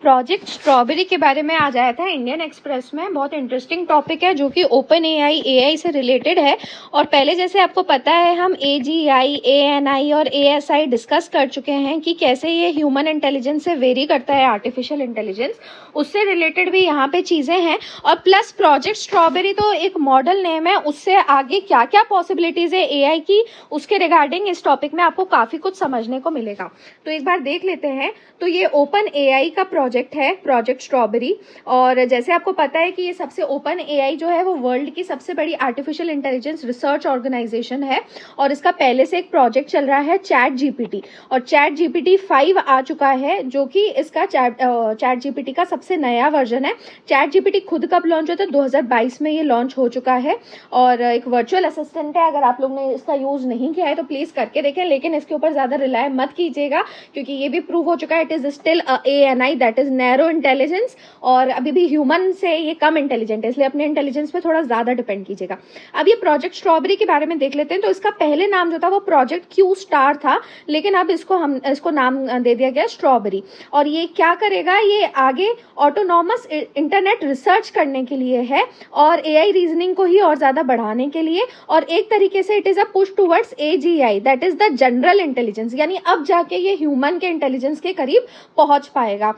Project strawberry के बारे में आज आया था इंडियन एक्सप्रेस में। बहुत इंटरेस्टिंग टॉपिक है जो कि ओपन एआई से रिलेटेड है। और पहले जैसे आपको पता है हम एजीआई, एएनआई और एएसआई डिस्कस कर चुके हैं कि कैसे ये ह्यूमन इंटेलिजेंस से वेरी करता है आर्टिफिशियल इंटेलिजेंस। उससे रिलेटेड भी यहाँ पे चीज़ें हैं। और प्लस प्रोजेक्ट स्ट्रॉबेरी तो एक मॉडल नेम है, उससे आगे क्या क्या पॉसिबिलिटीज़ है एआई की, उसके रिगार्डिंग इस टॉपिक में आपको काफ़ी कुछ समझने को मिलेगा। तो एक बार देख लेते हैं। तो ये ओपन एआई का प्रोजेक्ट है, प्रोजेक्ट स्ट्रॉबेरी। और जैसे आपको पता है कि ये सबसे ओपन एआई जो है वो वर्ल्ड की सबसे बड़ी आर्टिफिशियल इंटेलिजेंस रिसर्च ऑर्गेनाइजेशन है। और इसका पहले से एक प्रोजेक्ट चल रहा है चैट जीपीटी, और चैट जीपीटी 5 आ चुका है जो कि इसका चैट जीपीटी का सबसे नया वर्जन है। चैट जीपीटी खुद कब लॉन्च होता है? 2022 में ये लॉन्च हो चुका है। और एक वर्चुअल असिस्टेंट है। अगर आप लोग ने इसका यूज नहीं किया है तो प्लीज करके देखें, लेकिन इसके ऊपर ज्यादा रिलाय मत कीजिएगा क्योंकि ये भी प्रूव हो चुका है it is still ANI, that is narrow intelligence. और अभी भी ह्यूमन से ये कम इंटेलिजेंट है, इसलिए अपने इंटेलिजेंस पे थोड़ा ज्यादा डिपेंड कीजिएगा। अब ये प्रोजेक्ट स्ट्रॉबेरी के बारे में देख लेते हैं। तो इसका पहले नाम जो था वो प्रोजेक्ट क्यू स्टार था, लेकिन अब इसको नाम दे दिया गया स्ट्रॉबेरी। और ये क्या करेगा? ये आगे ऑटोनॉमस इंटरनेट रिसर्च करने के लिए है और एआई रीजनिंग को ही और ज्यादा बढ़ाने के लिए। और एक तरीके से it is a push towards AGI, that is the general intelligence, यानी अब जाके ये ह्यूमन के इंटेलिजेंस के करीब पहुंच पाएगा।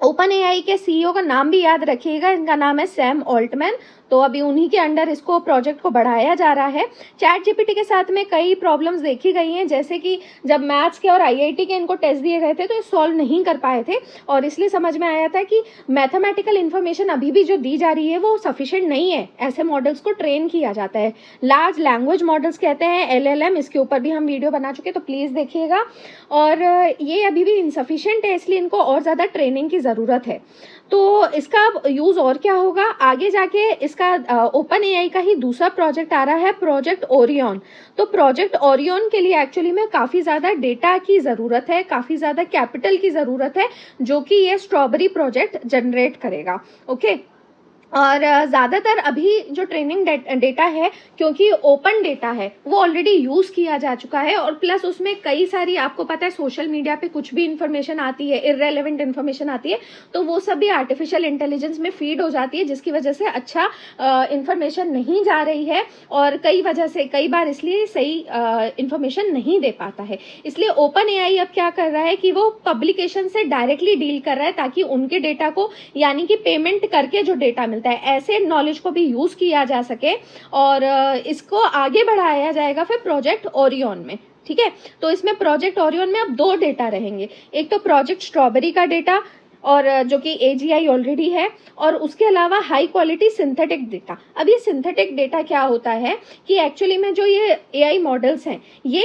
ओपन एआई के सीईओ का नाम भी याद रखिएगा, इनका नाम है सैम ऑल्टमैन। तो अभी उन्हीं के अंडर इसको प्रोजेक्ट को बढ़ाया जा रहा है। चैट जीपीटी के साथ में कई प्रॉब्लम्स देखी गई हैं, जैसे कि जब मैथ्स के और आईआईटी के इनको टेस्ट दिए गए थे तो ये सॉल्व नहीं कर पाए थे। और इसलिए समझ में आया था कि मैथमेटिकल इन्फॉर्मेशन अभी भी जो दी जा रही है वो सफिशिएंट नहीं है। ऐसे मॉडल्स को ट्रेन किया जाता है, लार्ज लैंग्वेज मॉडल्स कहते हैं, एलएलएम। इसके ऊपर भी हम वीडियो बना चुके, तो प्लीज देखिएगा। और ये अभी भी इनसफिशिएंट है, इसलिए इनको और ज्यादा ट्रेनिंग की जरूरत है। तो इसका यूज और क्या होगा आगे जाके? इसका ओपन एआई का ही दूसरा प्रोजेक्ट आ रहा है, प्रोजेक्ट ओरियन। तो प्रोजेक्ट ओरियन के लिए एक्चुअली में काफी ज्यादा डेटा की जरूरत है, काफी ज्यादा कैपिटल की जरूरत है, जो कि ये स्ट्रॉबेरी प्रोजेक्ट जनरेट करेगा। ओके। और ज़्यादातर अभी जो ट्रेनिंग डेटा है, क्योंकि ओपन डेटा है, वो ऑलरेडी यूज़ किया जा चुका है। और प्लस उसमें कई सारी, आपको पता है सोशल मीडिया पे कुछ भी इन्फॉर्मेशन आती है, इररेलेवेंट इन्फॉर्मेशन आती है, तो वो सब भी आर्टिफिशियल इंटेलिजेंस में फीड हो जाती है, जिसकी वजह से अच्छा इन्फॉर्मेशन नहीं जा रही है। और कई बार इसलिए सही इन्फॉर्मेशन नहीं दे पाता है। इसलिए ओपन एआई अब क्या कर रहा है कि वो पब्लिकेशन से डायरेक्टली डील कर रहा है, ताकि उनके डेटा को, यानी कि पेमेंट करके जो डेटा मिलता है, ऐसे नॉलेज को भी यूज किया जा सके। और इसको आगे बढ़ाया जाएगा फिर प्रोजेक्ट ओरियन में। ठीक है। तो इसमें प्रोजेक्ट ओरियन में अब 2 डेटा रहेंगे, एक तो प्रोजेक्ट स्ट्रॉबेरी का डेटा, और जो कि एजीआई ऑलरेडी है, और उसके अलावा हाई क्वालिटी सिंथेटिक डेटा। अब ये सिंथेटिक डेटा क्या होता है कि एक्चुअली में जो ये एआई मॉडल्स हैं ये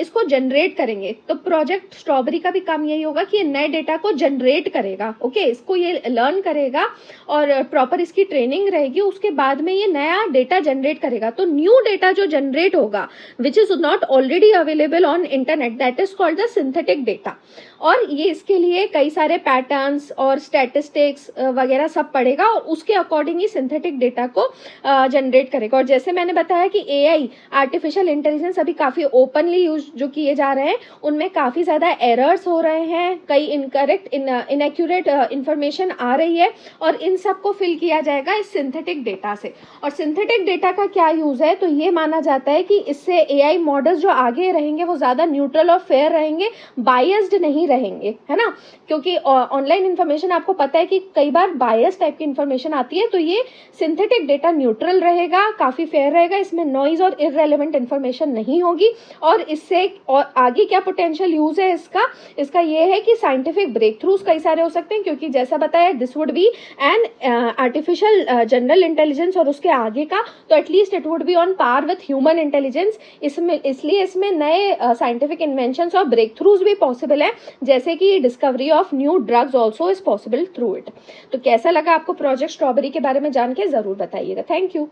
इसको जनरेट करेंगे। तो प्रोजेक्ट स्ट्रॉबेरी का भी काम यही होगा कि ये नए डेटा को जनरेट करेगा। ओके, इसको ये लर्न करेगा और प्रॉपर इसकी ट्रेनिंग रहेगी, उसके बाद में ये नया डेटा जनरेट करेगा। तो न्यू डेटा जो जनरेट होगा which is not already available on internet, that is called the synthetic data. और ये इसके लिए कई सारे पैटर्न्स और स्टैटिस्टिक्स वगैरह सब पढ़ेगा और उसके अकॉर्डिंग ही सिंथेटिक डेटा को जनरेट करेगा। और जैसे मैंने बताया कि एआई, आर्टिफिशियल इंटेलिजेंस, अभी काफी ओपनली यूज जो किए जा रहे हैं, उनमें काफी ज्यादा एरर्स हो रहे हैं, कई इनकरेक्ट इनएक्यूरेट इंफॉर्मेशन आ रही है, और इन सब को फिल किया जाएगा इस सिंथेटिक डेटा से। और सिंथेटिक डेटा का क्या यूज है? तो ये माना जाता है कि इससे एआई मॉडल्स जो आगे रहेंगे वो ज्यादा न्यूट्रल और फेयर रहेंगे, बायस्ड नहीं रहेंगे, है ना। क्योंकि ऑनलाइन इन्फॉर्मेशन आपको पता है कि कई बार बायस टाइप की इन्फॉर्मेशन आती है, तो ये सिंथेटिक डेटा न्यूट्रल रहेगा, काफी फेयर रहेगा, इसमें नॉइज और इररेलेवेंट इन्फॉर्मेशन नहीं होगी। और इससे और आगे क्या पोटेंशियल यूज है इसका ये है कि साइंटिफिक ब्रेक थ्रूज कई सारे हो सकते हैं, क्योंकि जैसा बताया this would be an artificial general intelligence, और उसके आगे का तो at least it would be on par with human intelligence. इसलिए इसमें नए साइंटिफिक इन्वेंशंस और ब्रेक थ्रूज भी पॉसिबल है, जैसे कि discovery of new drugs also is possible through it. तो कैसा लगा आपको प्रोजेक्ट स्ट्रॉबेरी के बारे में जान के? जरूर बताइएगा। Thank you.